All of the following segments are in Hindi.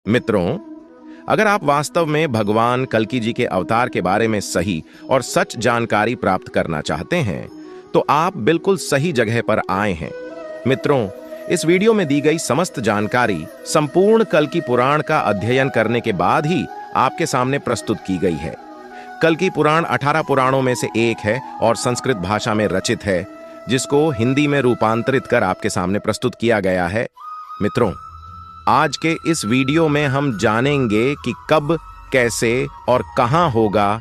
मित्रों, अगर आप वास्तव में भगवान कल्कि जी के अवतार के बारे में सही और सच जानकारी प्राप्त करना चाहते हैं, तो आप बिल्कुल सही जगह पर आए हैं। मित्रों, इस वीडियो में दी गई समस्त जानकारी संपूर्ण कल्कि पुराण का अध्ययन करने के बाद ही आपके सामने प्रस्तुत की गई है। कल्कि पुराण 18 पुराणों में से एक है और संस्कृत भाषा में रचित है, जिसको हिंदी में रूपांतरित कर आपके सामने प्रस्तुत किया गया है। मित्रों, आज के इस वीडियो में हम जानेंगे कि कब, कैसे और कहां होगा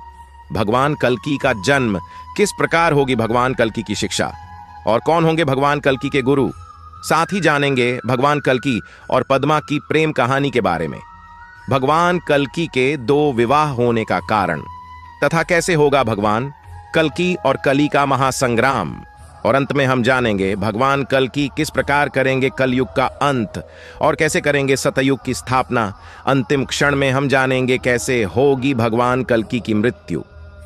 भगवान कल्कि का जन्म, किस प्रकार होगी भगवान कल्कि की शिक्षा और कौन होंगे भगवान कल्कि के गुरु। साथ ही जानेंगे भगवान कल्कि और पद्मा की प्रेम कहानी के बारे में, भगवान कल्कि के 2 विवाह होने का कारण तथा कैसे होगा भगवान कल्कि और कली का महासंग्राम। और अंत में हम जानेंगे भगवान कल्कि किस प्रकार करेंगे कलयुग का अंत और कैसे करेंगे सतयुग की स्थापना। अंतिम क्षण में हम जानेंगे कैसे होगी भगवान कल्कि की मृत्यु।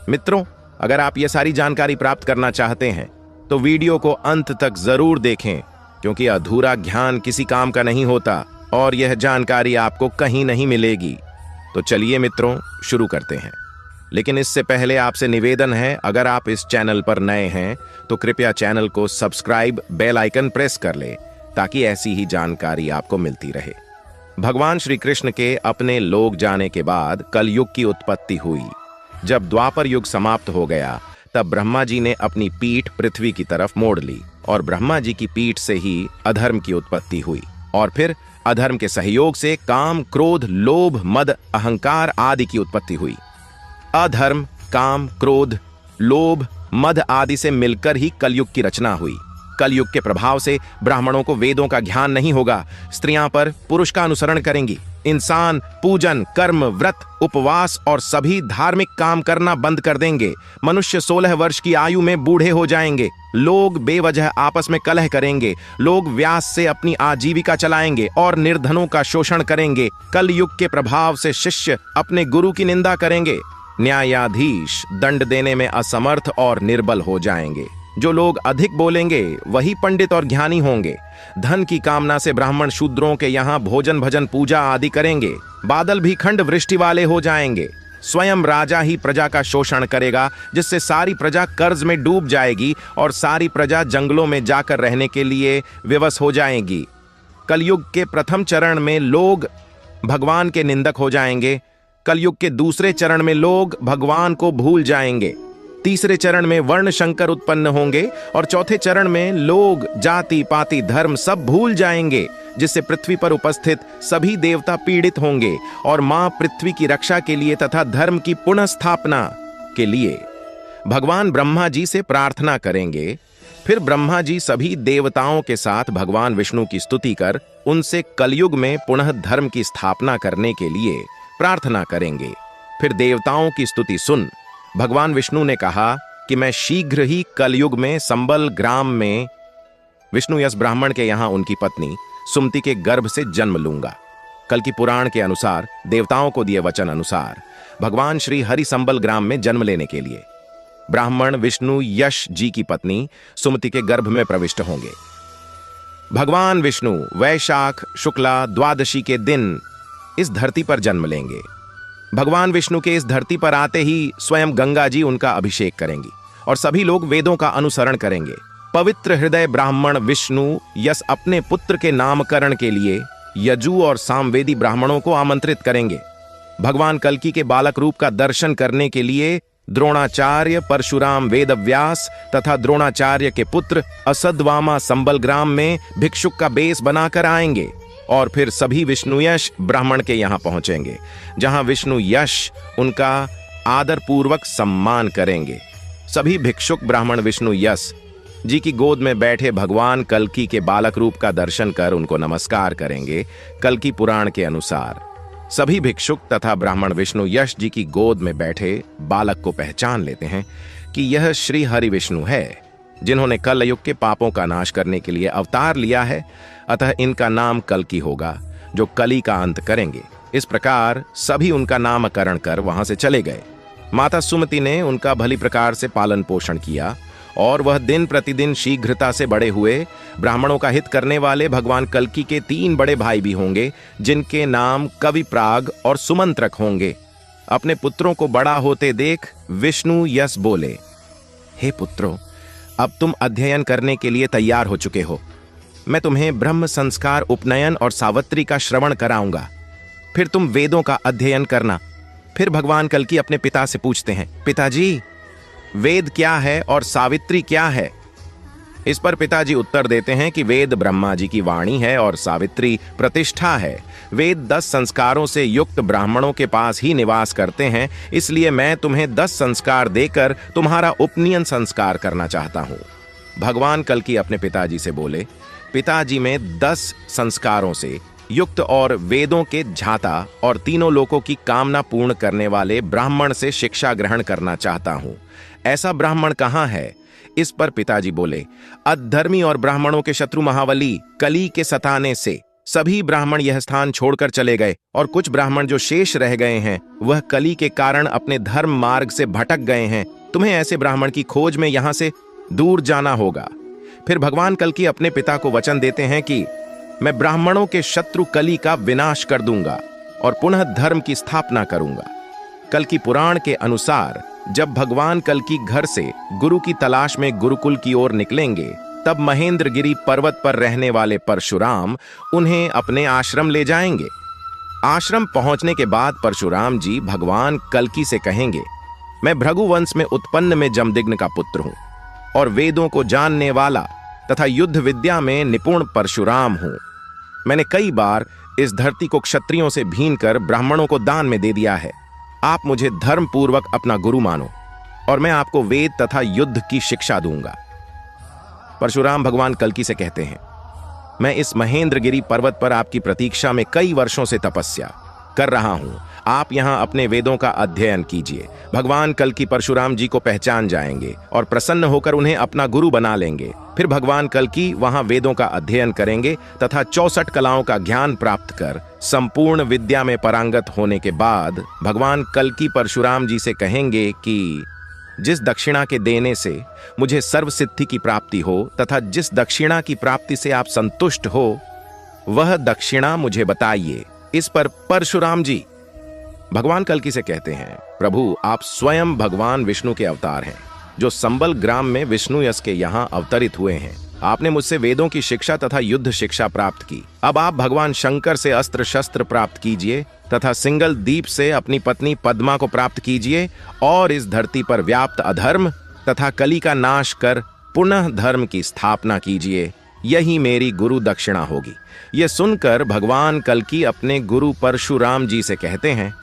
मित्रों, अगर आप ये सारी जानकारी प्राप्त करना चाहते हैं तो वीडियो को अंत तक जरूर देखें, क्योंकि अधूरा ज्ञान किसी काम का नहीं होता और यह जानकारी आपको कहीं नहीं मिलेगी। तो चलिए मित्रों, शुरू करते हैं। लेकिन इससे पहले आपसे निवेदन है, अगर आप इस चैनल पर नए हैं तो कृपया चैनल को सब्सक्राइब, बेल आइकन प्रेस कर ले, ताकि ऐसी ही जानकारी आपको मिलती रहे। भगवान श्री कृष्ण के अपने लोक जाने के बाद कलयुग की उत्पत्ति हुई। जब द्वापर युग समाप्त हो गया, तब ब्रह्मा जी ने अपनी पीठ पृथ्वी की तरफ मोड़ ली और ब्रह्मा जी की पीठ से ही अधर्म की उत्पत्ति हुई। और फिर अधर्म के सहयोग से काम, क्रोध, लोभ, मद, अहंकार आदि की उत्पत्ति हुई। अधर्म, काम, क्रोध, लोभ, मद आदि से मिलकर ही कलयुग की रचना हुई। कलयुग के प्रभाव से ब्राह्मणों को वेदों का ज्ञान नहीं होगा, स्त्रियां पर पुरुष का अनुसरण करेंगी, इंसान पूजन, कर्म, व्रत, उपवास और सभी धार्मिक काम करना बंद कर देंगे, मनुष्य 16 वर्ष की आयु में बूढ़े हो जाएंगे, लोग बेवजह आपस में कलह करेंगे, लोग व्यास से अपनी आजीविका चलाएंगे और निर्धनों का शोषण करेंगे। कलयुग के प्रभाव से शिष्य अपने गुरु की निंदा करेंगे, न्यायाधीश दंड देने में असमर्थ और निर्बल हो जाएंगे। जो लोग अधिक बोलेंगे वही पंडित और ज्ञानी होंगे। धन की कामना से ब्राह्मण शूद्रों के यहाँ भोजन, भजन, पूजा आदि करेंगे। बादल भी खंड वृष्टि वाले हो जाएंगे। स्वयं राजा ही प्रजा का शोषण करेगा, जिससे सारी प्रजा कर्ज में डूब जाएगी और सारी प्रजा जंगलों में जाकर रहने के लिए विवश हो जाएगी। कलयुग के प्रथम चरण में लोग भगवान के निंदक हो जाएंगे। कलयुग के दूसरे चरण में लोग भगवान को भूल जाएंगे। तीसरे चरण में वर्ण शंकर उत्पन्न होंगे और चौथे चरण में लोग जाति, पाति, धर्म सब भूल जाएंगे, जिससे पृथ्वी पर उपस्थित सभी देवता पीड़ित होंगे और मां पृथ्वी की रक्षा के लिए तथा धर्म की पुनः स्थापना के लिए भगवान ब्रह्मा जी से प्रार्थना करेंगे। फिर ब्रह्मा जी सभी देवताओं के साथ भगवान विष्णु की स्तुति कर उनसे कलयुग में पुनः धर्म की स्थापना करने के लिए प्रार्थना करेंगे। फिर देवताओं की स्तुति सुन भगवान विष्णु ने कहा कि मैं शीघ्र ही कलयुग में संबल ग्राम में विष्णु यस ब्राह्मण के यहाँ उनकी पत्नी सुमति के गर्भ से जन्म लूंगा। कल्कि पुराण के अनुसार देवताओं को दिए वचन अनुसार भगवान श्री हरि संबल ग्राम में जन्म लेने के लिए ब्राह्मण विष्णु यश जी की पत्नी सुमति के गर्भ में प्रविष्ट होंगे। भगवान विष्णु वैशाख शुक्ला द्वादशी के दिन इस धरती पर जन्म लेंगे। भगवान विष्णु के इस धरती पर आते ही स्वयं गंगा जी उनका अभिषेक करेंगी और सभी लोग वेदों का अनुसरण करेंगे। पवित्र हृदय ब्राह्मण विष्णु यस अपने पुत्र के नामकरण के लिए यजु और सामवेदी ब्राह्मणों को आमंत्रित करेंगे। भगवान कल्कि के बालक रूप का दर्शन करने के लिए द्रोणाचार्य, परशुराम, वेदव्यास तथा द्रोणाचार्य के पुत्र असदवामा संबल ग्राम में भिक्षुक का बेस बनाकर आएंगे और फिर सभी विष्णु यश ब्राह्मण के यहाँ पहुंचेंगे, जहां विष्णु यश उनका आदर पूर्वक सम्मान करेंगे। सभी भिक्षुक ब्राह्मण विष्णु यश जी की गोद में बैठे भगवान कल्कि के बालक रूप का दर्शन कर उनको नमस्कार करेंगे। कल्कि पुराण के अनुसार सभी भिक्षुक तथा ब्राह्मण विष्णु यश जी की गोद में बैठे बालक को पहचान लेते हैं कि यह श्री हरि विष्णु है, जिन्होंने कलयुग के पापों का नाश करने के लिए अवतार लिया है। अतः इनका नाम कल्कि होगा, जो कली का अंत करेंगे। इस प्रकार सभी उनका नामकरण कर वहां से चले गए। माता सुमति ने उनका भली प्रकार से पालन पोषण किया और वह दिन प्रतिदिन शीघ्रता से बड़े हुए। ब्राह्मणों का हित करने वाले भगवान कल्कि के 3 बड़े भाई भी होंगे, जिनके नाम कविप्राग और सुमंत्रक होंगे। अपने पुत्रों को बड़ा होते देख विष्णु यस बोले, हे पुत्रों, अब तुम अध्ययन करने के लिए तैयार हो चुके हो। मैं तुम्हें ब्रह्म संस्कार, उपनयन और सावित्री का श्रवण कराऊंगा। फिर तुम वेदों का अध्ययन करना। फिर भगवान कल्कि अपने पिता से पूछते हैं, पिताजी, वेद क्या है और सावित्री क्या है? इस पर पिताजी उत्तर देते हैं कि वेद ब्रह्मा जी की वाणी है और सावित्री प्रतिष्ठा है। वेद 10 संस्कारों से युक्त ब्राह्मणों के पास ही निवास करते हैं, इसलिए मैं तुम्हें 10 संस्कार देकर तुम्हारा उपनयन संस्कार करना चाहता हूं। भगवान कल्कि अपने पिताजी से बोले, पिताजी, में 10 संस्कारों से युक्त और वेदों के झाता और तीनों लोकों की कामना पूर्ण करने वाले ब्राह्मण से शिक्षा ग्रहण करना चाहता हूं। ऐसा ब्राह्मण कहां है? इस पर पिताजी बोले, अधर्मी और ब्राह्मणों के शत्रु महाबली कली के सताने से सभी ब्राह्मण यह स्थान छोड़कर चले गए, और कुछ ब्राह्मण जो शेष रह गए हैं वह कली के कारण अपने धर्म मार्ग से भटक गए हैं। तुम्हें ऐसे ब्राह्मण की खोज में यहां से दूर जाना होगा। फिर भगवान कल्कि अपने पिता को वचन देते हैं कि मैं ब्राह्मणों के शत्रु कली का विनाश कर दूंगा और पुनः धर्म की स्थापना करूंगा। कल्कि पुराण के अनुसार जब भगवान कल्कि घर से गुरु की तलाश में गुरुकुल की ओर निकलेंगे, तब महेंद्रगिरी पर्वत पर रहने वाले परशुराम उन्हें अपने आश्रम ले जाएंगे। आश्रम पहुंचने के बाद परशुराम जी भगवान कल्कि से कहेंगे, मैं भृगुवंश में उत्पन्न में जमदग्नि का पुत्र हूं और वेदों को जानने वाला तथा युद्ध विद्या में निपुण परशुराम हूं। मैंने कई बार इस धरती को क्षत्रियों से भीन कर ब्राह्मणों को दान में दे दिया है। आप मुझे धर्म पूर्वक अपना गुरु मानो और मैं आपको वेद तथा युद्ध की शिक्षा दूंगा। परशुराम भगवान कल्कि से कहते हैं, मैं इस महेंद्रगिरी पर्वत पर आपकी प्रतीक्षा में कई वर्षों से तपस्या कर रहा हूं। आप यहां अपने वेदों का अध्ययन कीजिए। भगवान कल्कि परशुराम जी को पहचान जाएंगे और प्रसन्न होकर उन्हें अपना गुरु बना लेंगे। फिर भगवान कल्कि वहां वेदों का अध्ययन करेंगे तथा 64 कलाओं का ज्ञान प्राप्त कर संपूर्ण विद्या में पारंगत होने के बाद भगवान कल्कि परशुराम जी से कहेंगे कि जिस दक्षिणा के देने से मुझे सर्व सिद्धि की प्राप्ति हो तथा जिस दक्षिणा की प्राप्ति से आप संतुष्ट हो, वह दक्षिणा मुझे बताइए। इस पर परशुराम जी भगवान कल्कि से कहते हैं, प्रभु, आप स्वयं भगवान विष्णु के अवतार हैं, जो संबल ग्राम में विष्णु यस के यहाँ अवतरित हुए हैं। आपने मुझसे वेदों की शिक्षा तथा युद्ध शिक्षा प्राप्त की। अब आप भगवान शंकर से अस्त्र शस्त्र प्राप्त कीजिए तथा सिंगल दीप से अपनी पत्नी पद्मा को प्राप्त कीजिए और इस धरती पर व्याप्त अधर्म तथा कली का नाश कर पुनः धर्म की स्थापना कीजिए। यही मेरी गुरु दक्षिणा होगी। यह सुनकर भगवान कल्कि अपने गुरु परशुराम जी से कहते हैं,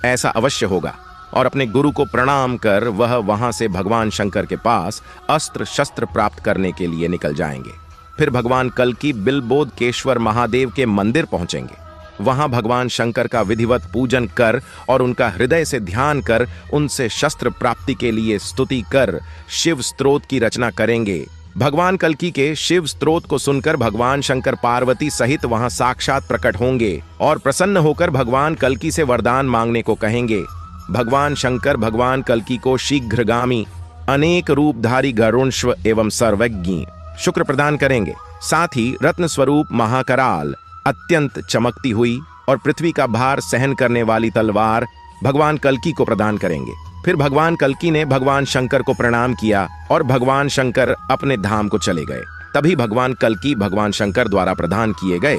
ऐसा अवश्य होगा, और अपने गुरु को प्रणाम कर वह वहां से भगवान शंकर के पास अस्त्र शस्त्र प्राप्त करने के लिए निकल जाएंगे। फिर भगवान कल्कि बिलबोधकेश्वर महादेव के मंदिर पहुंचेंगे। वहां भगवान शंकर का विधिवत पूजन कर और उनका हृदय से ध्यान कर उनसे शस्त्र प्राप्ति के लिए स्तुति कर शिव स्तोत्र की रचना करेंगे। भगवान कल्कि के शिव स्तोत्र को सुनकर भगवान शंकर पार्वती सहित वहां साक्षात प्रकट होंगे और प्रसन्न होकर भगवान कल्कि से वरदान मांगने को कहेंगे। भगवान शंकर भगवान कल्कि को शीघ्रगामी अनेक रूपधारी गरुणश्व एवं सर्वज्ञ शुक्र प्रदान करेंगे। साथ ही रत्न स्वरूप महाकराल, अत्यंत चमकती हुई और पृथ्वी का भार सहन करने वाली तलवार भगवान कल्कि को प्रदान करेंगे। फिर भगवान कल्कि ने भगवान शंकर को प्रणाम किया और भगवान शंकर अपने धाम को चले गए। तभी भगवान कल्कि भगवान शंकर द्वारा प्रदान किए गए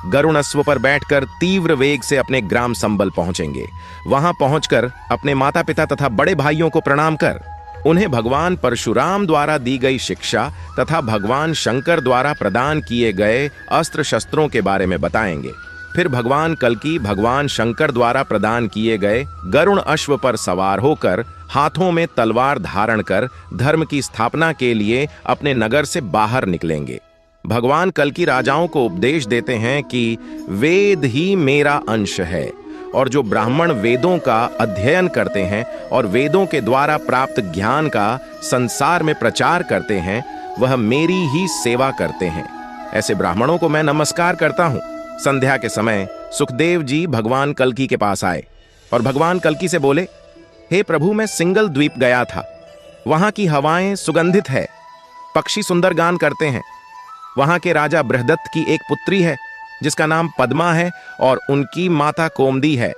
गरुण अश्व पर बैठकर तीव्र वेग से अपने ग्राम संबल पहुंचेंगे। वहां पहुंचकर अपने माता पिता तथा बड़े भाइयों को प्रणाम कर उन्हें भगवान परशुराम द्वारा दी गई शिक्षा तथा भगवान शंकर द्वारा प्रदान किए गए अस्त्र शस्त्रों के बारे में बताएंगे। फिर भगवान कल्कि भगवान शंकर द्वारा प्रदान किए गए गरुण अश्व पर सवार होकर हाथों में तलवार धारण कर धर्म की स्थापना के लिए अपने नगर से बाहर निकलेंगे। भगवान कल्कि राजाओं को उपदेश देते हैं कि वेद ही मेरा अंश है और जो ब्राह्मण वेदों का अध्ययन करते हैं और वेदों के द्वारा प्राप्त ज्ञान का संसार में प्रचार करते हैं, वह मेरी ही सेवा करते हैं। ऐसे ब्राह्मणों को मैं नमस्कार करता हूं। संध्या के समय सुखदेव जी भगवान कल्कि के पास आए और भगवान कल्कि से बोले, हे प्रभु, मैं सिंगल द्वीप गया था। वहां की हवाएं सुगंधित है, पक्षी सुंदर गान करते हैं। वहां के राजा बृहदत्त की एक पुत्री है जिसका नाम पद्मा है और उनकी माता कोमदी है।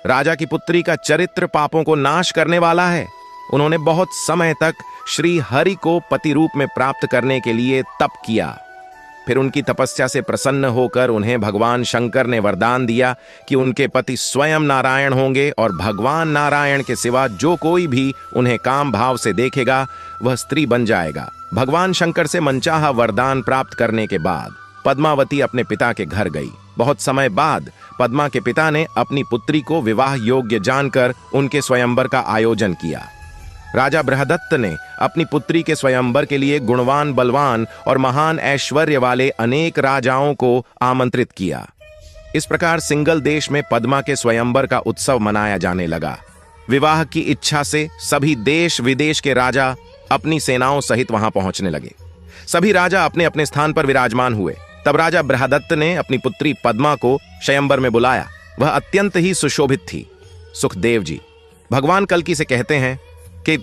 राजा की पुत्री का चरित्र पापों को नाश करने वाला है। उन्होंने बहुत समय तक श्री हरि को पति रूप में प्राप्त करने के लिए तप किया। फिर उनकी तपस्या से प्रसन्न होकर उन्हें भगवान शंकर ने वरदान दिया कि उनके पति स्वयं नारायण होंगे और भगवान नारायण के सिवा जो कोई भी उन्हें काम भाव से देखेगा वह स्त्री बन जाएगा। भगवान शंकर से मनचाहा वरदान प्राप्त करने के बाद पद्मावती अपने पिता के घर गई। बहुत समय बाद पद्मा के पिता ने अपनी पुत्री को विवाह योग्य जानकर उनके स्वयंवर का आयोजन किया। राजा बृहदत्त ने अपनी पुत्री के स्वयंवर के लिए गुणवान, बलवान और महान ऐश्वर्य वाले अनेक राजाओं को आमंत्रित किया। इस प्रकार सिंगल देश में पद्मा के स्वयंवर का उत्सव मनाया जाने लगा। विवाह की इच्छा से सभी देश विदेश के राजा अपनी सेनाओं सहित वहां पहुंचने लगे। सभी राजा अपने अपने स्थान पर विराजमान हुए। तब राजा बृहदत्त ने अपनी पुत्री पद्मा को स्वयंवर में बुलाया। वह अत्यंत ही सुशोभित थी। सुखदेव जी भगवान कल्की से कहते हैं कि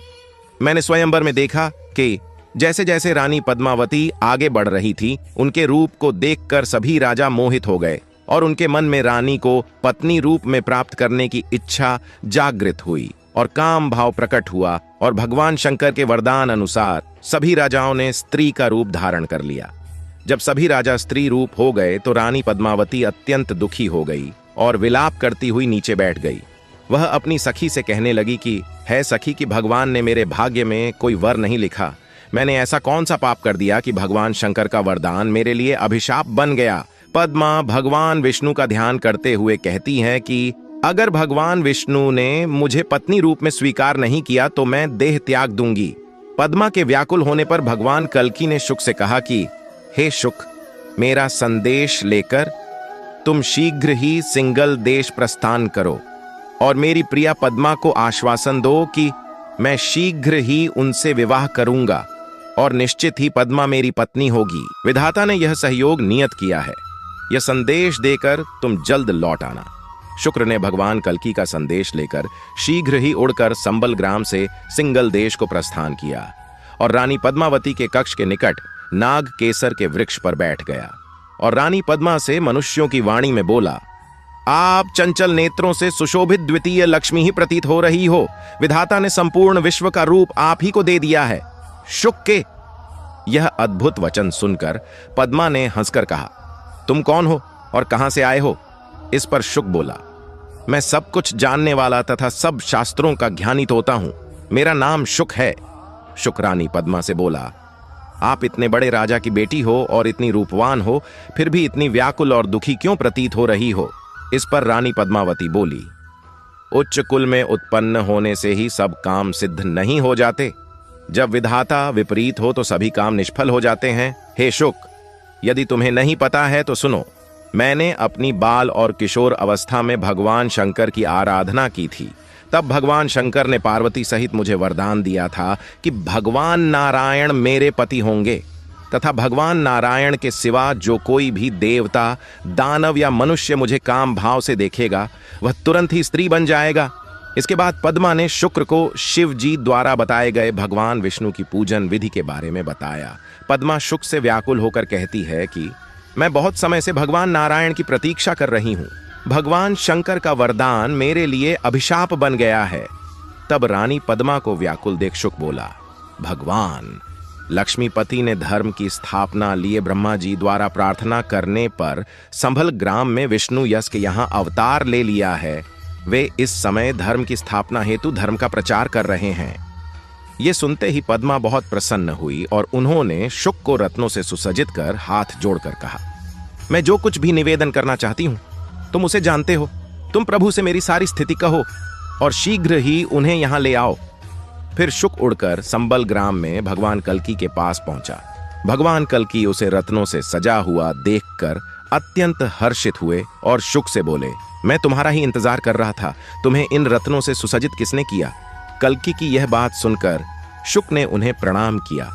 मैंने स्वयंवर में देखा कि जैसे जैसे रानी पद्मावती आगे बढ़ रही थी, उनके रूप को देखकर सभी राजा मोहित हो गए और उनके मन में रानी को पत्नी रूप में प्राप्त करने की इच्छा जागृत हुई और काम भाव प्रकट हुआ और भगवान शंकर के वरदान अनुसार सभी राजाओं ने स्त्री का रूप धारण कर लिया। जब सभी राजा स्त्री रूप हो गए तो रानी पद्मावती अत्यंत दुखी हो गई और विलाप करती हुई नीचे बैठ गई। वह अपनी सखी से कहने लगी कि है सखी कि भगवान ने मेरे भाग्य में कोई वर नहीं लिखा। मैंने ऐसा कौन सा पाप कर दिया कि भगवान शंकर का वरदान मेरे लिए अभिशाप बन गया। पद्मा भगवान विष्णु का ध्यान करते हुए कहती हैं कि अगर भगवान विष्णु ने मुझे पत्नी रूप में स्वीकार नहीं किया तो मैं देह त्याग दूंगी। पद्मा के व्याकुल होने पर भगवान कल्की ने शुक से कहा कि हे शुक, मेरा संदेश लेकर तुम शीघ्र ही सिंगल देश प्रस्थान करो और मेरी प्रिया पद्मा को आश्वासन दो कि मैं शीघ्र ही उनसे विवाह करूंगा और निश्चित ही पद्मा मेरी पत्नी होगी। विधाता ने यह सहयोग नियत किया है। यह संदेश देकर तुम जल्द लौट आना। शुक्र ने भगवान कल्की का संदेश लेकर शीघ्र ही उड़कर संबल ग्राम से सिंगल देश को प्रस्थान किया और रानी पद्मावती के कक्ष के निकट नाग केसर के वृक्ष पर बैठ गया और रानी पद्मा से मनुष्यों की वाणी में बोला, आप चंचल नेत्रों से सुशोभित द्वितीय लक्ष्मी ही प्रतीत हो रही हो। विधाता ने संपूर्ण विश्व का रूप आप ही को दे दिया है। शुक के यह अद्भुत वचन सुनकर पद्मा ने हंसकर कहा, तुम कौन हो और कहां से आए हो? इस पर शुक बोला, मैं सब कुछ जानने वाला तथा सब शास्त्रों का ज्ञानी तोता हूं। मेरा नाम शुक है। शुक रानी पद्मा से बोला, आप इतने बड़े राजा की बेटी हो और इतनी रूपवान हो, फिर भी इतनी व्याकुल और दुखी क्यों प्रतीत हो रही हो? इस पर रानी पद्मावती बोली, उच्च कुल में उत्पन्न होने से ही सब काम सिद्ध नहीं हो जाते। जब विधाता विपरीत हो तो सभी काम निष्फल हो जाते हैं। हे शुक, यदि तुम्हें नहीं पता है तो सुनो। मैंने अपनी बाल और किशोर अवस्था में भगवान शंकर की आराधना की थी। तब भगवान शंकर ने पार्वती सहित मुझे वरदान दिया था कि भगवान नारायण मेरे पति होंगे तथा भगवान नारायण के सिवा जो कोई भी देवता, दानव या मनुष्य मुझे काम भाव से देखेगा वह तुरंत ही स्त्री बन जाएगा। इसके बाद पद्मा ने शुक्र को शिव जी द्वारा बताए गए भगवान विष्णु की पूजन विधि के बारे में बताया। पद्मा शुक से व्याकुल होकर कहती है कि मैं बहुत समय से भगवान नारायण की प्रतीक्षा कर रही हूं। भगवान शंकर का वरदान मेरे लिए अभिशाप बन गया है। तब रानी पद्मा को व्याकुल देख शुक बोला, भगवान लक्ष्मीपति ने धर्म की स्थापना लिए ब्रह्मा जी द्वारा प्रार्थना करने पर संभल ग्राम में विष्णु यश के यहाँ अवतार ले लिया है। वे इस समय धर्म की स्थापना हेतु धर्म का प्रचार कर रहे हैं। ये सुनते ही पद्मा बहुत प्रसन्न हुई और उन्होंने शुक को रत्नों से सुसज्जित कर हाथ जोड़कर कहा, मैं जो कुछ भी निवेदन करना चाहती हूं तुम उसे जानते हो। तुम प्रभु से मेरी सारी स्थिति कहो और शीघ्र ही उन्हें यहां ले आओ। फिर शुक उड़कर संबल ग्राम में भगवान कल्की के पास पहुंचा। भगवान कल्की उसे रत्नों से सजा हुआ देखकर अत्यंत हर्षित हुए और शुक से बोले, मैं तुम्हारा ही इंतजार कर रहा था। तुम्हें इन रत्नों से सुसज्जित किसने किया? कल्की की यह बात सुनकर शुक ने उन्हें प्रणाम किया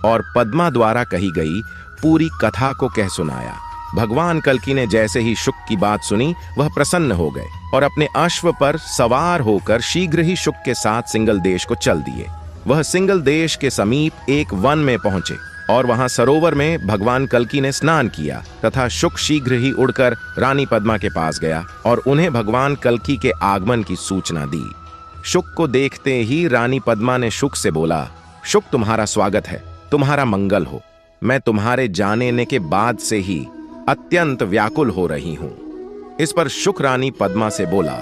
और पद्मा द्वारा कही गई पूरी कथा को कह सुनाया। भगवान कल्की ने जैसे ही शुक की बात सुनी वह प्रसन्न हो गए और अपने अश्व पर सवार होकर शीघ्र ही शुक के साथ सिंगल देश को चल दिए। वह सिंगल देश के समीप एक वन में पहुंचे और वहां सरोवर में भगवान कल्की ने स्नान किया तथा शुक शीघ्र ही उड़कर रानी पद्मा के पास गया और उन्हें भगवान कल्की के आगमन की सूचना दी। शुक को देखते ही रानी पद्मा ने शुक से बोला, शुक तुम्हारा स्वागत है, तुम्हारा मंगल हो। मैं तुम्हारे जाने के बाद से ही अत्यंत व्याकुल हो रही हूं। इस पर शुक रानी पद्मा से बोला,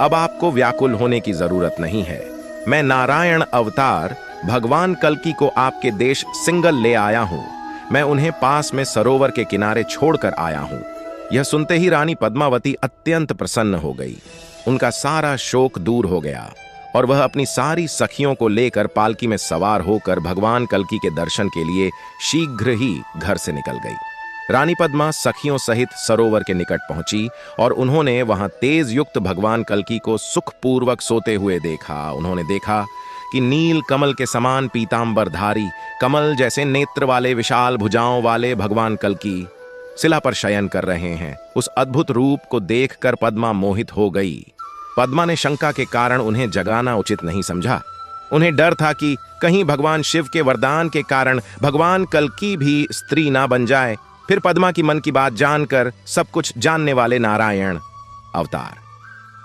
अब आपको व्याकुल होने की जरूरत नहीं है। मैं नारायण अवतार भगवान कल्की को आपके देश सिंगल ले आया हूं। मैं उन्हें पास में सरोवर के किनारे छोड़कर आया हूं। यह सुनते ही रानी पद्मावती अत्यंत प्रसन्न हो गई। उनका सारा शोक दूर हो गया और वह अपनी सारी सखियों को लेकर पालकी में सवार होकर भगवान कल्की के दर्शन के लिए शीघ्र ही घर से निकल गई। रानी पद्मा सखियों सहित सरोवर के निकट पहुंची और उन्होंने वहां तेज युक्त भगवान कल्की को सुखपूर्वक सोते हुए देखा। उन्होंने देखा कि नील कमल के समान पीतांबरधारी, कमल जैसे नेत्र वाले विशाल भुजाओं वाले भगवान कल्की शिला पर शयन कर रहे हैं। उस अद्भुत रूप को देखकर पद्मा मोहित हो गई। पद्मा ने शंका के कारण उन्हें जगाना उचित नहीं समझा। उन्हें डर था कि कहीं भगवान शिव के वरदान के कारण भगवान कल्की भी स्त्री ना बन जाए। फिर पद्मा की मन की बात जानकर सब कुछ जानने वाले नारायण अवतार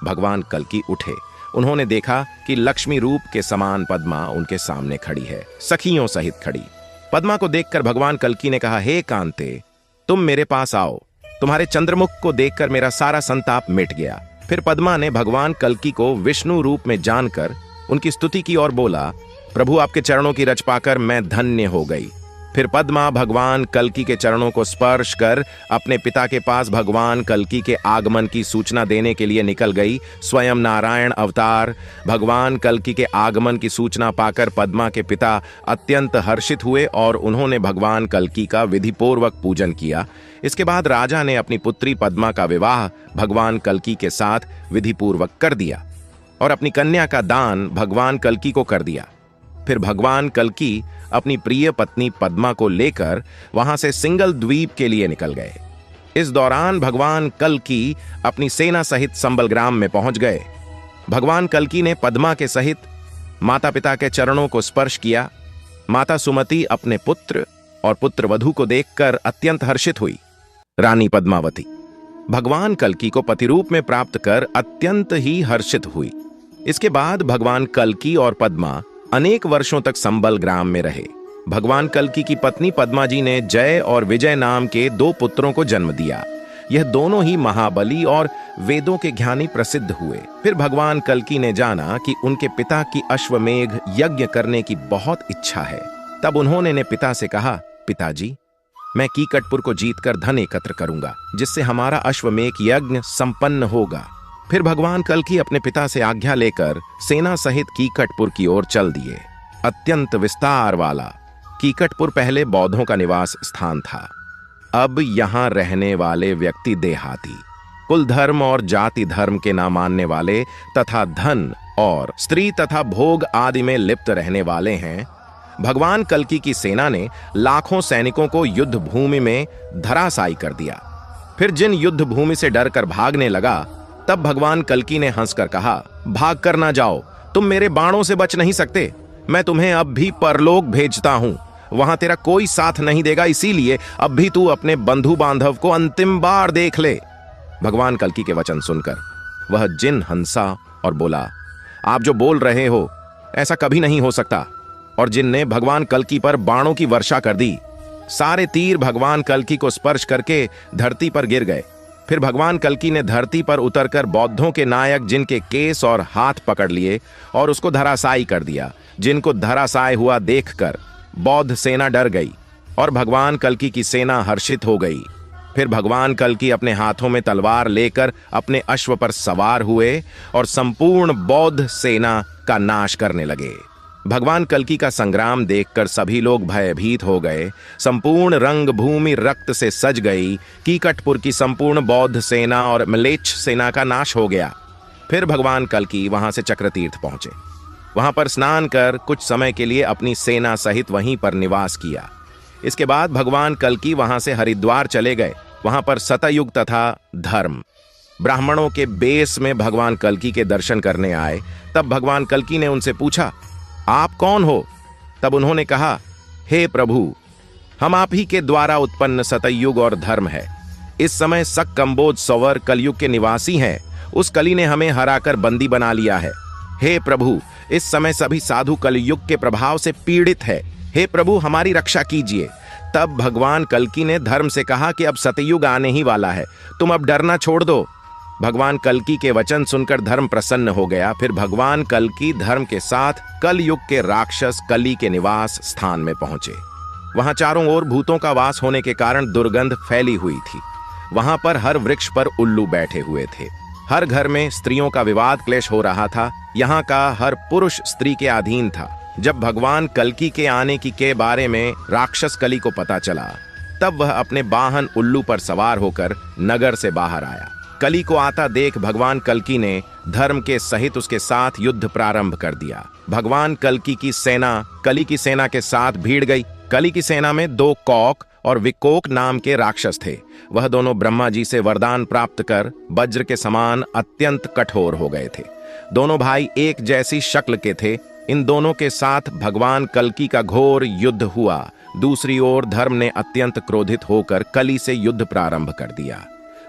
भगवान कल्की उठे। उन्होंने देखा कि लक्ष्मी रूप के समान पद्मा उनके सामने खड़ी है, सखियों सहित खड़ी। पद्मा को देखकर भगवान कल्की ने कहा, हे कांते, तुम मेरे पास आओ। तुम्हारे चंद्रमुख को देखकर मेरा सारा संताप मिट गया। फिर पद्मा ने भगवान कल्की को विष्णु रूप में जानकर उनकी स्तुति की और बोला, प्रभु आपके चरणों की रज पाकर मैं धन्य हो गई। फिर पद्मा भगवान कल्की के चरणों को स्पर्श कर अपने पिता के पास भगवान कल्की के आगमन की सूचना देने के लिए निकल गई। स्वयं नारायण अवतार भगवान कल्की के आगमन की सूचना पाकर पद्मा के पिता अत्यंत हर्षित हुए और उन्होंने भगवान कल्की का विधिपूर्वक पूजन किया। इसके बाद राजा ने अपनी पुत्री पद्मा का विवाह भगवान कल्की के साथ विधिपूर्वक कर दिया और अपनी कन्या का दान भगवान कल्की को कर दिया। फिर भगवान कल्की अपनी प्रिय पत्नी पद्मा को लेकर वहां से सिंगल द्वीप के लिए निकल गए। इस दौरान भगवान कल्की अपनी सेना सहित संबलग्राम में पहुंच गए। भगवान कल्की ने पद्मा के सहित माता पिता के चरणों को स्पर्श किया। माता सुमति अपने पुत्र और पुत्र वधू को देखकर अत्यंत हर्षित हुई। रानी पद्मावती भगवान कल्की को पति रूप में प्राप्त कर अत्यंत ही हर्षित हुई। इसके बाद भगवान कल्की और पद्मा अनेक वर्षों तक संबल ग्राम में रहे। भगवान कल्की की पत्नी पद्मा जी ने जय और विजय नाम के 2 पुत्रों को जन्म दिया। यह दोनों ही महाबली और वेदों के ज्ञानी प्रसिद्ध हुए। फिर भगवान कल्की ने जाना कि उनके पिता की अश्वमेघ यज्ञ करने की बहुत इच्छा है। तब उन्होंने पिता से कहा, पिताजी, मैं कीकटपुर को जीतकर धन एकत्र करूंगा, जिससे हमारा अश्वमेघ यज्ञ संपन्न होगा। फिर भगवान कल्की अपने पिता से आज्ञा लेकर सेना सहित कीकटपुर की ओर चल दिए। अत्यंत विस्तार वाला कीकटपुर पहले बौद्धों का निवास स्थान था। अब यहां रहने वाले व्यक्ति देहाती, कुल धर्म और जाति धर्म के ना मानने वाले तथा धन और स्त्री तथा भोग आदि में लिप्त रहने वाले हैं। भगवान कल्की की सेना ने लाखों सैनिकों को युद्ध भूमि में धराशायी कर दिया। फिर जिन युद्ध भूमि से डरकर भागने लगा, तब भगवान कल्की ने हंसकर कहा, भाग कर ना जाओ, तुम मेरे बाणों से बच नहीं सकते। मैं तुम्हें अब भी परलोक भेजता हूं, वहां तेरा कोई साथ नहीं देगा, इसीलिए अब भी तू अपने बंधु बांधव को अंतिम बार देख ले। भगवान कल्की के वचन सुनकर वह जिन हंसा और बोला, आप जो बोल रहे हो ऐसा कभी नहीं हो सकता। और जिन ने भगवान कल्की पर बाणों की वर्षा कर दी। सारे तीर भगवान कल्की को स्पर्श करके धरती पर गिर गए। फिर भगवान कल्की ने धरती पर उतरकर बौद्धों के नायक जिन के केस और हाथ पकड़ लिए और उसको धराशायी कर दिया। जिनको धराशाय हुआ देखकर बौद्ध सेना डर गई और भगवान कल्की की सेना हर्षित हो गई। फिर भगवान कल्की अपने हाथों में तलवार लेकर अपने अश्व पर सवार हुए और संपूर्ण बौद्ध सेना का नाश करने लगे। भगवान कल्की का संग्राम देखकर सभी लोग भयभीत हो गए। संपूर्ण रंग भूमि रक्त से सज गई। कीकटपुर की संपूर्ण बौद्ध सेना और म्लेच्छ सेना का नाश हो गया। फिर भगवान कल्की वहां से चक्रतीर्थ पहुंचे। वहां पर स्नान कर कुछ समय के लिए अपनी सेना सहित वहीं पर निवास किया। इसके बाद भगवान कल्की वहां से हरिद्वार चले गए। वहां पर सतयुग तथा धर्म ब्राह्मणों के बेस में भगवान कल्की के दर्शन करने आए। तब भगवान कल्की ने उनसे पूछा, आप कौन हो? तब उन्होंने कहा, हे प्रभु, हम आप ही के द्वारा उत्पन्न सतयुग और धर्म है। इस समय सक कंबोज सवर कलयुग के निवासी हैं। उस कली ने हमें हराकर बंदी बना लिया है। हे प्रभु, इस समय सभी साधु कलयुग के प्रभाव से पीड़ित है। हे प्रभु, हमारी रक्षा कीजिए। तब भगवान कल्की ने धर्म से कहा कि अब सतयुग आने ही वाला है, तुम अब डरना छोड़ दो। भगवान कल्की के वचन सुनकर धर्म प्रसन्न हो गया। फिर भगवान कल्की धर्म के साथ कलयुग के राक्षस कली के निवास स्थान में पहुंचे। वहां चारों ओर भूतों का वास होने के कारण दुर्गंध फैली हुई थी। वहां पर हर वृक्ष पर उल्लू बैठे हुए थे। हर घर में स्त्रियों का विवाद क्लेश हो रहा था। यहाँ का हर पुरुष स्त्री के अधीन था। जब भगवान कल्की के आने की के बारे में राक्षस कली को पता चला, तब वह अपने वाहन उल्लू पर सवार होकर नगर से बाहर आया। कली को आता देख भगवान कल्की ने धर्म के सहित उसके साथ युद्ध प्रारंभ कर दिया। भगवान कल्की की सेना कली की सेना के साथ भीड़ गई। कली की सेना में 2 कौक और विकोक नाम के राक्षस थे। वह दोनों ब्रह्मा जी से वरदान प्राप्त कर वज्र के समान अत्यंत कठोर हो गए थे। दोनों भाई एक जैसी शक्ल के थे। इन दोनों के साथ भगवान कल्की का घोर युद्ध हुआ। दूसरी ओर धर्म ने अत्यंत क्रोधित होकर कली से युद्ध प्रारंभ कर दिया।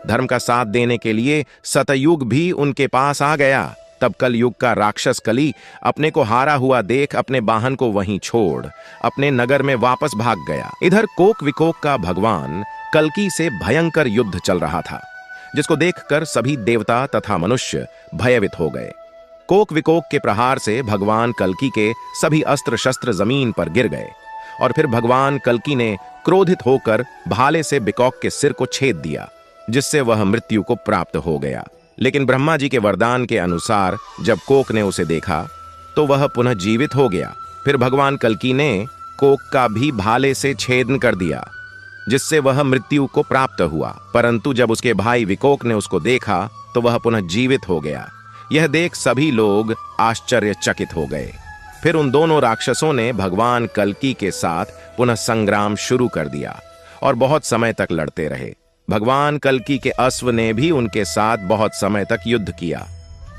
धर्म का साथ देने के लिए सतयुग भी उनके पास आ गया। तब कलयुग का राक्षस कली अपने को हारा हुआ देख अपने वाहन को वहीं छोड़ अपने नगर में वापस भाग गया। इधर कोक विकोक का भगवान कल्की से भयंकर युद्ध चल रहा था, जिसको देखकर सभी देवता तथा मनुष्य भयभीत हो गए। कोक विकोक के प्रहार से भगवान कल्की के सभी अस्त्र शस्त्र जमीन पर गिर गए और फिर भगवान कल्की ने क्रोधित होकर भाले से विकोक के सिर को छेद दिया, जिससे वह मृत्यु को प्राप्त हो गया। लेकिन ब्रह्मा जी के वरदान के अनुसार जब कोक ने उसे देखा तो वह पुनः जीवित हो गया। फिर भगवान कल्की ने कोक का भी भाले से छेदन कर दिया, जिससे वह मृत्यु को प्राप्त हुआ। परंतु जब उसके भाई विकोक ने उसको देखा तो वह पुनः जीवित हो गया। यह देख सभी लोग आश्चर्यचकित हो गए। फिर उन दोनों राक्षसों ने भगवान कल्की के साथ पुनः संग्राम शुरू कर दिया और बहुत समय तक लड़ते रहे। भगवान कल्की के अश्व ने भी उनके साथ बहुत समय तक युद्ध किया।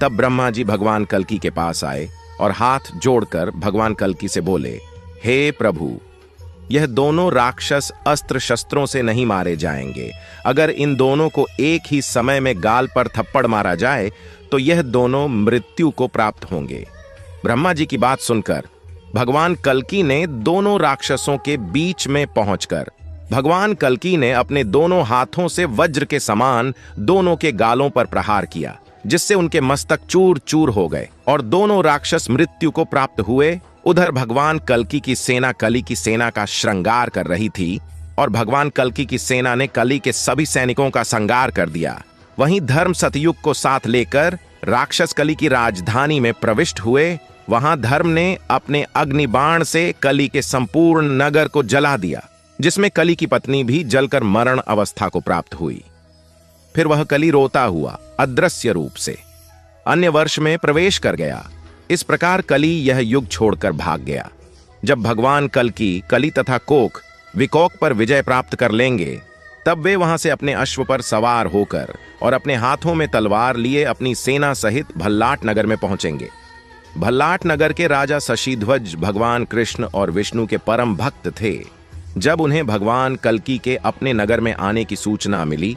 तब ब्रह्मा जी भगवान कल्की के पास आए और हाथ जोड़कर भगवान कल्की से बोले, हे प्रभु, यह दोनों राक्षस अस्त्र शस्त्रों से नहीं मारे जाएंगे। अगर इन दोनों को एक ही समय में गाल पर थप्पड़ मारा जाए तो यह दोनों मृत्यु को प्राप्त होंगे। ब्रह्मा जी की बात सुनकर भगवान कल्की ने दोनों राक्षसों के बीच में पहुंचकर भगवान कल्की ने अपने दोनों हाथों से वज्र के समान दोनों के गालों पर प्रहार किया, जिससे उनके मस्तक चूर चूर हो गए और दोनों राक्षस मृत्यु को प्राप्त हुए। उधर भगवान कल्की की सेना कली की सेना का श्रृंगार कर रही थी और भगवान कल्की की सेना ने कली के सभी सैनिकों का संहार कर दिया। वहीं धर्म सतयुग को साथ लेकर राक्षस कली की राजधानी में प्रविष्ट हुए। वहां धर्म ने अपने अग्निबाण से कली के संपूर्ण नगर को जला दिया, जिसमें कली की पत्नी भी जलकर मरण अवस्था को प्राप्त हुई। फिर वह कली रोता हुआ अदृश्य रूप से अन्य वर्ष में प्रवेश कर गया। इस प्रकार कली यह युग छोड़कर भाग गया। जब भगवान कल्की कली तथा कोक विकोक पर विजय प्राप्त कर लेंगे, तब वे वहां से अपने अश्व पर सवार होकर और अपने हाथों में तलवार लिए अपनी सेना सहित भल्लाट नगर में पहुंचेंगे। भल्लाट नगर के राजा शशिध्वज भगवान कृष्ण और विष्णु के परम भक्त थे। जब उन्हें भगवान कल्की के अपने नगर में आने की सूचना मिली,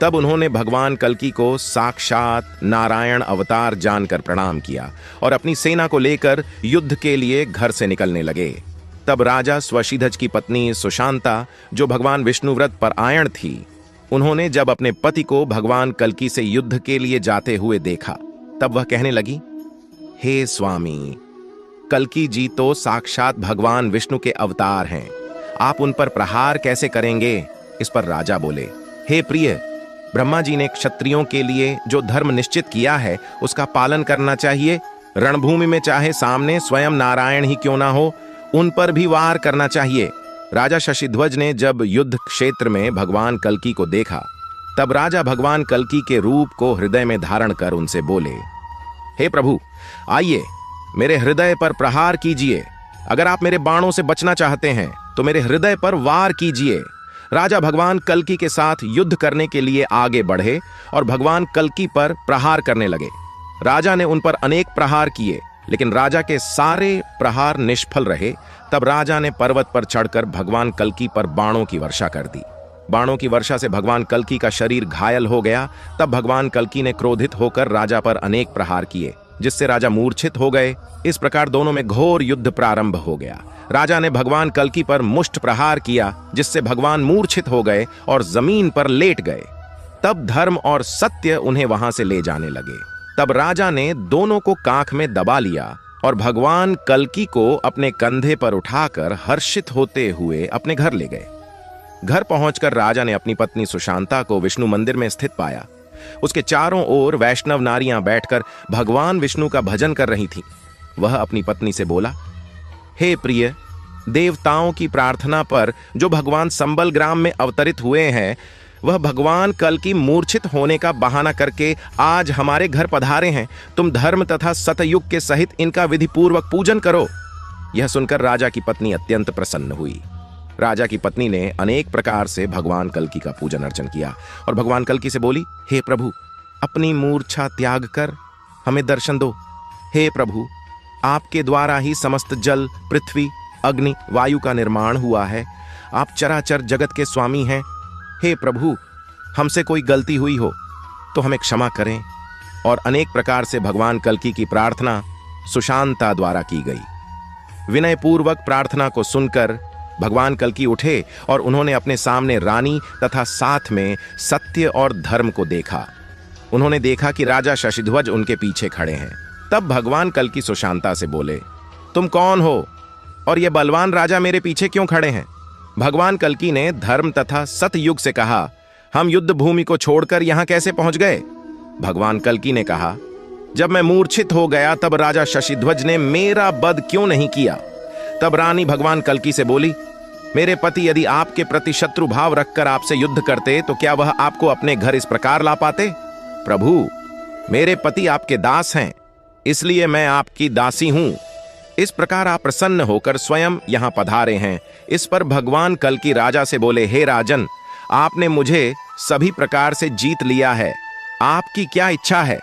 तब उन्होंने भगवान कल्की को साक्षात नारायण अवतार जानकर प्रणाम किया और अपनी सेना को लेकर युद्ध के लिए घर से निकलने लगे। तब राजा स्वशिध्वज की पत्नी सुशांता, जो भगवान विष्णुव्रत परायण थी, उन्होंने जब अपने पति को भगवान कल्की से युद्ध के लिए जाते हुए देखा, तब वह कहने लगी, हे स्वामी, कल्की जी तो साक्षात भगवान विष्णु के अवतार हैं, आप उन पर प्रहार कैसे करेंगे? इस पर राजा बोले, हे प्रिय, ब्रह्मा जी ने क्षत्रियों के लिए जो धर्म निश्चित किया है उसका पालन करना चाहिए। रणभूमि में चाहे सामने स्वयं नारायण ही क्यों ना हो, उन पर भी वार करना चाहिए। राजा शशिध्वज ने जब युद्ध क्षेत्र में भगवान कल्की को देखा, तब राजा भगवान कल्की के रूप को हृदय में धारण कर उनसे बोले, हे प्रभु, आइए मेरे हृदय पर प्रहार कीजिए। अगर आप मेरे बाणों से बचना चाहते हैं तो मेरे हृदय पर वार कीजिए। राजा भगवान कल्की के साथ युद्ध करने के लिए आगे बढ़े और भगवान कल्की पर प्रहार करने लगे। राजा ने उन पर अनेक प्रहार किए, लेकिन राजा के सारे प्रहार निष्फल रहे। तब राजा ने पर्वत पर चढ़कर भगवान कल्की पर बाणों की वर्षा कर दी। बाणों की वर्षा से भगवान कल्की का शरीर घायल हो गया। तब भगवान कल्की ने क्रोधित होकर राजा पर अनेक प्रहार किए, जिससे राजा मूर्छित हो गए। इस प्रकार दोनों में घोर युद्ध प्रारंभ हो गया। राजा ने भगवान कल्की पर मुष्ट प्रहार किया, जिससे भगवान मूर्छित हो गए और जमीन पर लेट गए। तब धर्म और सत्य उन्हें वहां से ले जाने लगे। तब राजा ने दोनों को कांख में दबा लिया और भगवान कल्की को अपने कंधे पर उठाकर हर्षित होते हुए अपने घर ले गए। घर पहुंचकर राजा ने अपनी पत्नी सुशांता को विष्णु मंदिर में स्थित पाया। उसके चारों ओर वैष्णव नारियां बैठकर भगवान विष्णु का भजन कर रही थीं। वह अपनी पत्नी से बोला, हे प्रिय, देवताओं की प्रार्थना पर जो भगवान संबल ग्राम में अवतरित हुए हैं, वह भगवान कल्की मूर्छित होने का बहाना करके आज हमारे घर पधारे हैं। तुम धर्म तथा सतयुग के सहित इनका विधि पूर्वक पूजन करो। यह सुनकर राजा की पत्नी अत्यंत प्रसन्न हुई। राजा की पत्नी ने अनेक प्रकार से भगवान कल्की का पूजन अर्चन किया और भगवान कल्की से बोली, हे प्रभु, अपनी मूर्छा त्याग कर हमें दर्शन दो। हे प्रभु, आपके द्वारा ही समस्त जल, पृथ्वी, अग्नि, वायु का निर्माण हुआ है। आप चराचर जगत के स्वामी हैं। हे प्रभु, हमसे कोई गलती हुई हो तो हमें क्षमा करें। और अनेक प्रकार से भगवान कल्की की प्रार्थना सुशांता द्वारा की गई। विनय पूर्वक प्रार्थना को सुनकर भगवान कल्की उठे और उन्होंने अपने सामने रानी तथा साथ में सत्य और धर्म को देखा। उन्होंने देखा कि राजा शशिध्वज उनके पीछे खड़े हैं। तब भगवान कल्की सुशांता से बोले, तुम कौन हो और ये बलवान राजा मेरे पीछे क्यों खड़े हैं? भगवान कल्की ने धर्म तथा सतयुग से कहा, हम युद्ध भूमि को छोड़कर यहां कैसे पहुंच गए? भगवान कल्की ने कहा, जब मैं मूर्छित हो गया तब राजा शशिध्वज ने मेरा वध क्यों नहीं किया? तब रानी भगवान कल्की से बोली, मेरे पति यदि आपके प्रति शत्रु भाव रखकर आपसे युद्ध करते तो क्या वह आपको अपने घर इस प्रकार ला पाते? प्रभु, मेरे पति आपके दास हैं, इसलिए मैं आपकी दासी हूं। इस प्रकार आप प्रसन्न होकर स्वयं यहां पधारे हैं। इस पर भगवान कल्की राजा से बोले, हे राजन, आपने मुझे सभी प्रकार से जीत लिया है। आपकी क्या इच्छा है?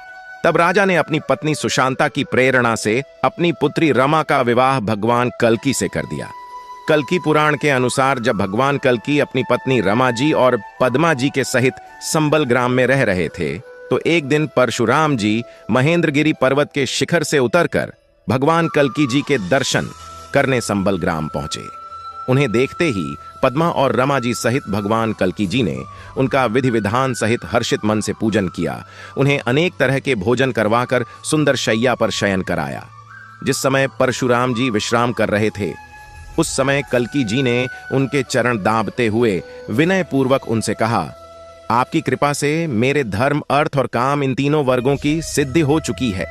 तब राजा ने अपनी पत्नी सुशांता की प्रेरणा से अपनी पुत्री रमा का विवाह भगवान कल्की से कर दिया। कल्की पुराण के अनुसार जब भगवान कल्की अपनी पत्नी रमा जी और पद्मा जी के सहित संबल ग्राम में रह रहे थे, तो एक दिन परशुराम जी महेंद्रगिरी पर्वत के शिखर से उतरकर भगवान कल्की जी के दर्शन करने संबल ग्राम पहुंचे। उन्हें देखते ही पद्मा और रमा जी सहित भगवान कल्की जी ने उनका विधि विधान सहित हर्षित मन से पूजन किया। उन्हें अनेक तरह के भोजन करवाकर सुंदर शैया पर शयन कराया। जिस समय परशुराम जी विश्राम कर रहे थे, उस समय कल्की जी ने उनके चरण दाबते हुए विनय पूर्वक उनसे कहा, आपकी कृपा से मेरे धर्म, अर्थ और काम इन तीनों वर्गों की सिद्धि हो चुकी है।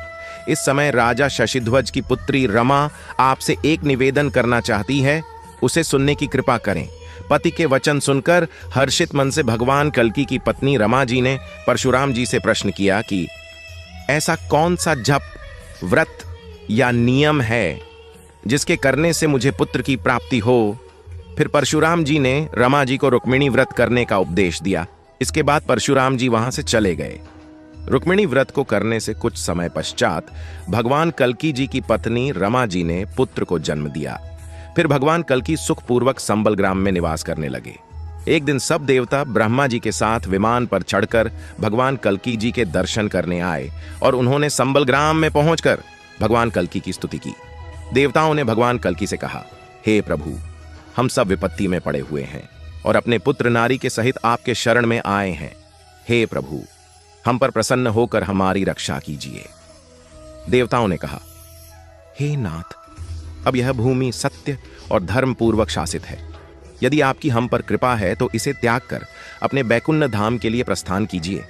इस समय राजा शशिध्वज की पुत्री रमा आपसे एक निवेदन करना चाहती है, उसे सुनने की कृपा करें। पति के वचन सुनकर हर्षित मन से भगवान कल्की की पत्नी रमा जी ने परशुराम जी से प्रश्न किया कि ऐसा कौन सा जप, व्रत या नियम है जिसके करने से मुझे पुत्र की प्राप्ति हो? फिर परशुराम जी ने रमा जी को रुक्मिणी व्रत करने का उपदेश दिया। इसके बाद परशुराम जी वहां से चले गए। रुक्मिणी व्रत को करने से कुछ समय पश्चात भगवान कल्की जी की पत्नी रमा जी ने पुत्र को जन्म दिया। फिर भगवान कल्की सुखपूर्वक संबल ग्राम में निवास करने लगे। एक दिन सब देवता ब्रह्मा जी के साथ विमान पर चढ़कर भगवान कल्की जी के दर्शन करने आए और उन्होंने संबल ग्राम में पहुंचकर भगवान कल्की की स्तुति की। देवताओं ने भगवान कल्की से कहा, हे प्रभु, हम सब विपत्ति में पड़े हुए हैं और अपने पुत्र नारी के सहित आपके शरण में आए हैं। हे प्रभु, हम पर प्रसन्न होकर हमारी रक्षा कीजिए। देवताओं ने कहा, हे नाथ, अब यह भूमि सत्य और धर्म पूर्वक शासित है। यदि आपकी हम पर कृपा है तो इसे त्याग कर अपने बैकुंठ धाम के लिए प्रस्थान कीजिए।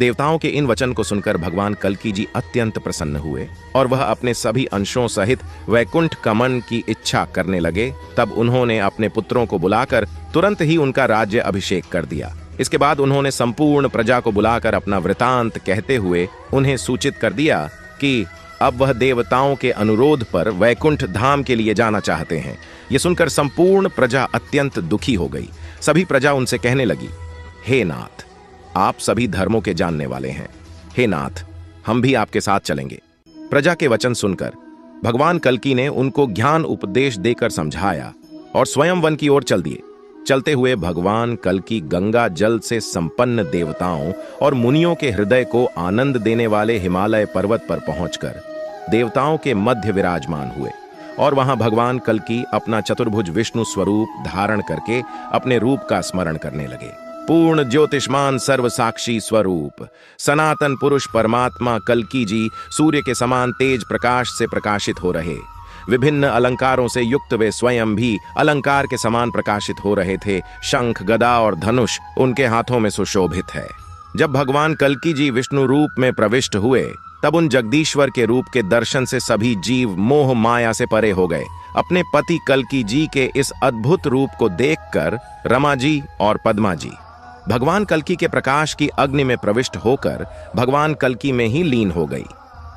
देवताओं के इन वचन को सुनकर भगवान कल्की जी अत्यंत प्रसन्न हुए और वह अपने सभी अंशों सहित वैकुंठ गमन की इच्छा करने लगे। तब उन्होंने अपने पुत्रों को बुलाकर तुरंत ही उनका राज्य अभिषेक कर दिया। इसके बाद उन्होंने संपूर्ण प्रजा को बुलाकर अपना वृतांत कहते हुए उन्हें सूचित कर दिया कि अब वह देवताओं के अनुरोध पर वैकुंठ धाम के लिए जाना चाहते हैं। यह सुनकर संपूर्ण प्रजा अत्यंत दुखी हो गई। सभी प्रजा उनसे कहने लगी, हे नाथ, आप सभी धर्मों के जानने वाले हैं। हे नाथ, हम भी आपके साथ चलेंगे। प्रजा के वचन सुनकर भगवान कल्कि ने उनको ज्ञान उपदेश देकर समझाया और स्वयं वन की ओर चल दिए। चलते हुए भगवान कल्कि गंगा जल से संपन्न देवताओं और मुनियों के हृदय को आनंद देने वाले हिमालय पर्वत पर पहुंचकर देवताओं के मध्य विराजमान हुए और वहां भगवान कल्कि अपना चतुर्भुज विष्णु स्वरूप धारण करके अपने रूप का स्मरण करने लगे। पूर्ण ज्योतिष्मान सर्व साक्षी स्वरूप सनातन पुरुष परमात्मा कल्कि जी सूर्य के समान तेज प्रकाश से प्रकाशित हो रहे। विभिन्न अलंकारों से युक्त वे स्वयं भी अलंकार के समान प्रकाशित हो रहे थे। शंख, गदा और धनुष उनके हाथों में सुशोभित है। जब भगवान कल्कि जी विष्णु रूप में प्रविष्ट हुए तब उन जगदीश्वर के रूप के दर्शन से सभी जीव मोह माया से परे हो गए। अपने पति कल्कि जी के इस अद्भुत रूप को देखकर रमा जी और पद्मा जी भगवान कल्कि के प्रकाश की अग्नि में प्रविष्ट होकर भगवान कल्कि में ही लीन हो गई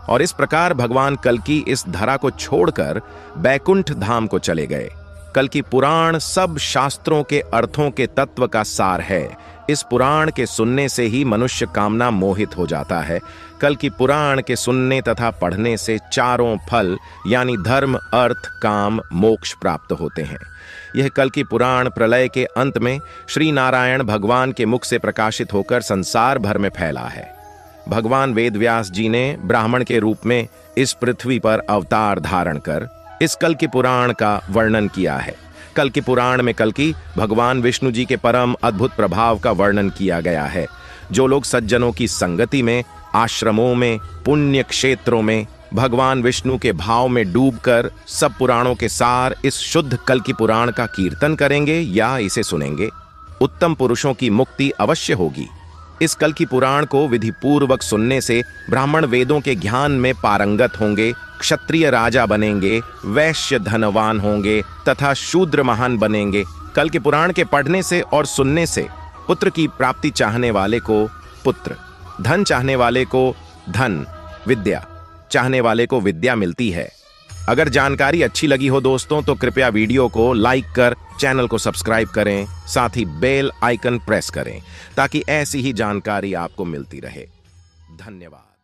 और इस प्रकार भगवान कल्कि इस धरा को छोड़कर बैकुंठ धाम को चले गए। कल्कि पुराण सब शास्त्रों के अर्थों के तत्व का सार है। इस पुराण के सुनने से ही मनुष्य कामना मोहित हो जाता है। कल्कि पुराण के सुनने तथा पढ़ने से चारों फल यानी धर्म, अर्थ, काम, मोक्ष प्राप्त होते हैं। यह कल्कि पुराण प्रलय के अंत में श्री नारायण भगवान के मुख से प्रकाशित होकर संसार भर में फैला है। भगवान वेदव्यास जी ने ब्राह्मण के रूप में इस पृथ्वी पर अवतार धारण कर इस कल्कि पुराण का वर्णन किया है। कल्कि पुराण में कल्कि भगवान विष्णु जी के परम अद्भुत प्रभाव का वर्णन किया गया है। जो लोग सज्जनों की संगति में, आश्रमों में, पुण्य क्षेत्रों में भगवान विष्णु के भाव में डूबकर सब पुराणों के सार इस शुद्ध कल्कि पुराण का कीर्तन करेंगे या इसे सुनेंगे, उत्तम पुरुषों की मुक्ति अवश्य होगी। इस कल्कि पुराण को विधि पूर्वक सुनने से ब्राह्मण वेदों के ज्ञान में पारंगत होंगे, क्षत्रिय राजा बनेंगे, वैश्य धनवान होंगे तथा शूद्र महान बनेंगे। कल्कि पुराण के पढ़ने से और सुनने से पुत्र की प्राप्ति चाहने वाले को पुत्र, धन चाहने वाले को धन, विद्या चाहने वाले को विद्या मिलती है। अगर जानकारी अच्छी लगी हो दोस्तों तो कृपया वीडियो को लाइक कर चैनल को सब्सक्राइब करें, साथ ही बेल आइकन प्रेस करें ताकि ऐसी ही जानकारी आपको मिलती रहे। धन्यवाद।